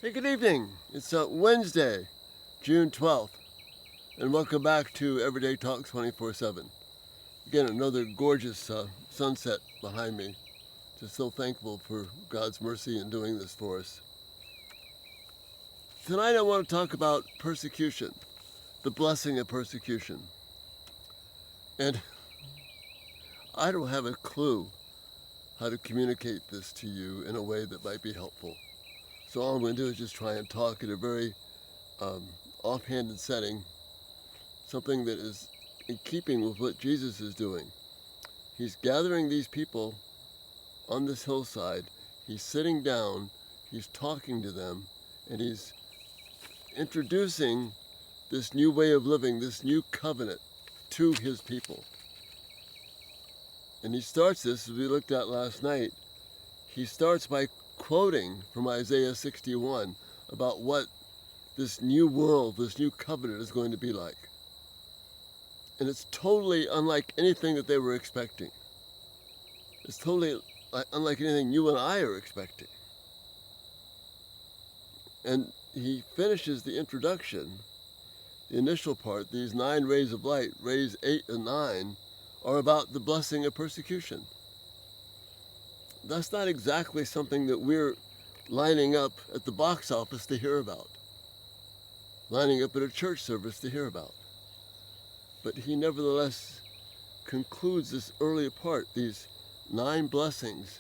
Hey, good evening. It's Wednesday, June 12th, and welcome back to Everyday Talk 24/7. Again, another gorgeous sunset behind me. Just so thankful for God's mercy in doing this for us. Tonight I want to talk about persecution, the blessing of persecution. And I don't have a clue how to communicate this to you in a way that might be helpful. So all I'm going to do is just try and talk in a very offhanded setting, something that is in keeping with what Jesus is doing. He's gathering these people on this hillside. He's sitting down, he's talking to them, and he's introducing this new way of living, this new covenant to his people. And he starts this, as we looked at last night, he starts by quoting from Isaiah 61 about what this new world, this new covenant is going to be like. And it's totally unlike anything that they were expecting. It's totally unlike anything you and I are expecting. And he finishes the introduction, the initial part, these 9 rays of light, rays 8 and 9, are about the blessing of persecution. That's not exactly something that we're lining up at the box office to hear about, lining up at a church service to hear about. But he nevertheless concludes this earlier part, these 9 blessings,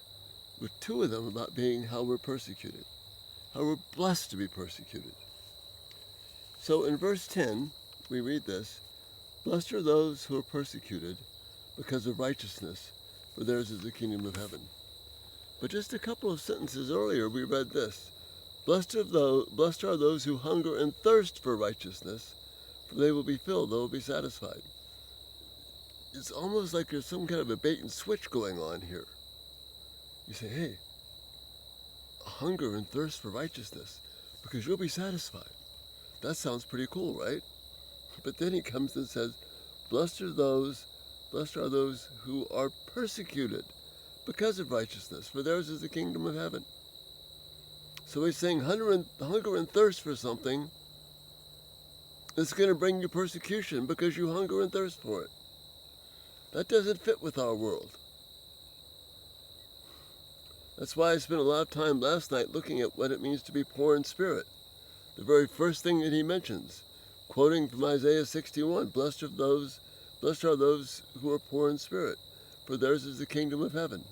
with 2 of them about being how we're persecuted, how we're blessed to be persecuted. So in verse 10, we read this: "Blessed are those who are persecuted because of righteousness, for theirs is the kingdom of heaven." But just a couple of sentences earlier, we read this: Blessed are those who hunger and thirst for righteousness, for they will be filled, they will be satisfied. It's almost like there's some kind of a bait and switch going on here. You say, hey, hunger and thirst for righteousness, because you'll be satisfied. That sounds pretty cool, right? But then he comes and says, blessed are those who are persecuted because of righteousness, for theirs is the kingdom of heaven. So he's saying hunger and thirst for something that's going to bring you persecution because you hunger and thirst for it. That doesn't fit with our world. That's why I spent a lot of time last night looking at what it means to be poor in spirit. The very first thing that he mentions, quoting from Isaiah 61, blessed are those who are poor in spirit, for theirs is the kingdom of heaven.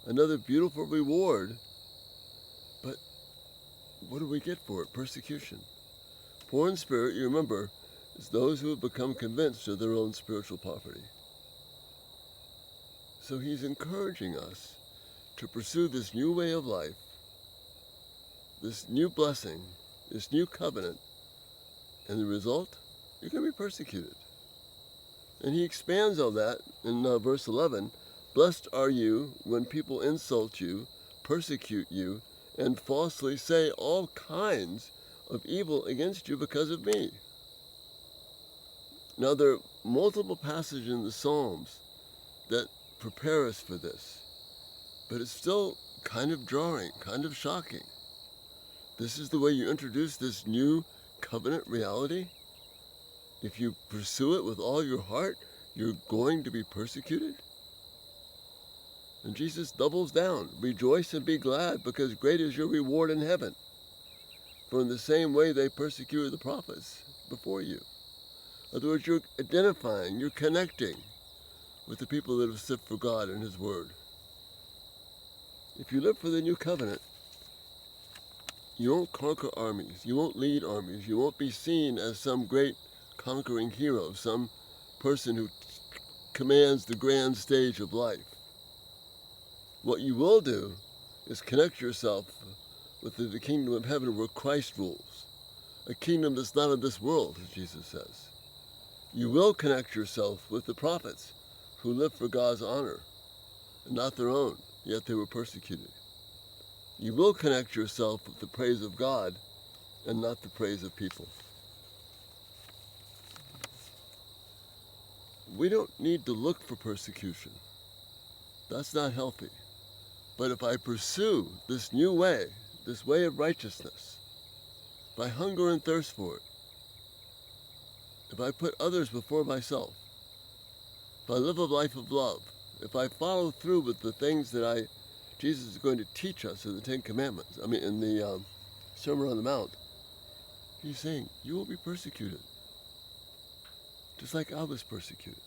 Another beautiful reward, but what do we get for it? Persecution. Poor in spirit, you remember, is those who have become convinced of their own spiritual poverty. So he's encouraging us to pursue this new way of life, this new blessing, this new covenant, and the result, you're going to be persecuted. And he expands on that in verse 11. Blessed are you when people insult you, persecute you, and falsely say all kinds of evil against you because of me. Now there are multiple passages in the Psalms that prepare us for this, but it's still kind of jarring, kind of shocking. This is the way you introduce this new covenant reality? If you pursue it with all your heart, you're going to be persecuted? And Jesus doubles down. Rejoice and be glad, because great is your reward in heaven. For in the same way they persecuted the prophets before you. In other words, you're identifying, you're connecting with the people that have stood for God and His Word. If you live for the new covenant, you won't conquer armies, you won't lead armies, you won't be seen as some great conquering hero, some person who commands the grand stage of life. What you will do is connect yourself with the kingdom of heaven where Christ rules, a kingdom that's not of this world, as Jesus says. You will connect yourself with the prophets who lived for God's honor and not their own, yet they were persecuted. You will connect yourself with the praise of God and not the praise of people. We don't need to look for persecution. That's not healthy. But if I pursue this new way, this way of righteousness, if I hunger and thirst for it, if I put others before myself, if I live a life of love, if I follow through with the things that Jesus is going to teach us in the Ten Commandments, in the Sermon on the Mount, he's saying, you will be persecuted, just like I was persecuted.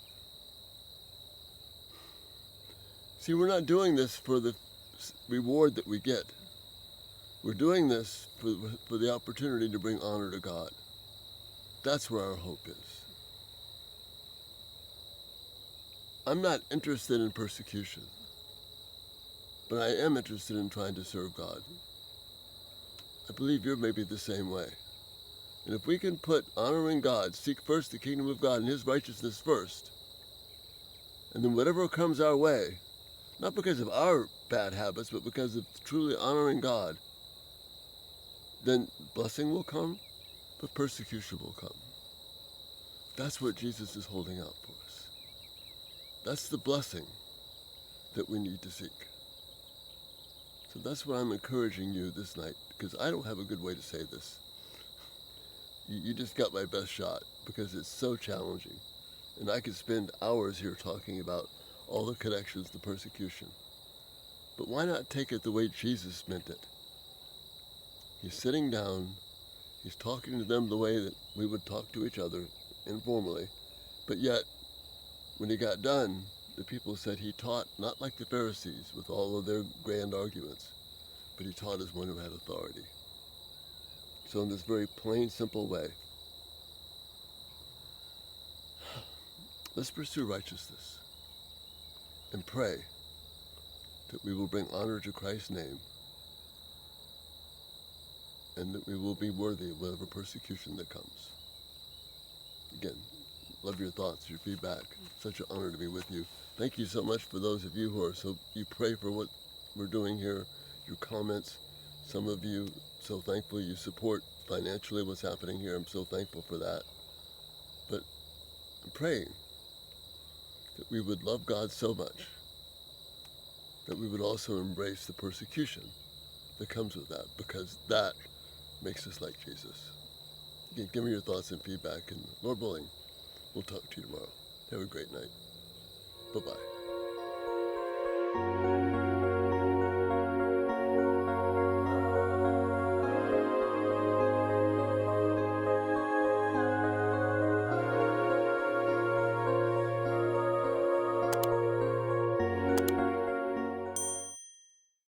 See, we're not doing this for the reward that we get. We're doing this for the opportunity to bring honor to God. That's where our hope is. I'm not interested in persecution, but I am interested in trying to serve God. I believe you're maybe the same way. And if we can put honoring God, seek first the kingdom of God and his righteousness first, and then whatever comes our way, not because of our bad habits, but because of truly honoring God, then blessing will come, but persecution will come. That's what Jesus is holding out for us. That's the blessing that we need to seek. So that's what I'm encouraging you this night, because I don't have a good way to say this. You just got my best shot, because it's so challenging. And I could spend hours here talking about all the connections to persecution. But why not take it the way Jesus meant it? He's sitting down, he's talking to them the way that we would talk to each other informally, but yet, when he got done, the people said he taught not like the Pharisees with all of their grand arguments, but he taught as one who had authority. So in this very plain, simple way, let's pursue righteousness and pray that we will bring honor to Christ's name and that we will be worthy of whatever persecution that comes. Again, love your thoughts, your feedback. Such an honor to be with you. Thank you so much for those of you you pray for what we're doing here, your comments. Some of you, so thankful you support financially what's happening here. I'm so thankful for that. But I'm praying that we would love God so much that we would also embrace the persecution that comes with that, because that makes us like Jesus. Again, give me your thoughts and feedback, and Lord willing, we'll talk to you tomorrow. Have a great night. Bye-bye.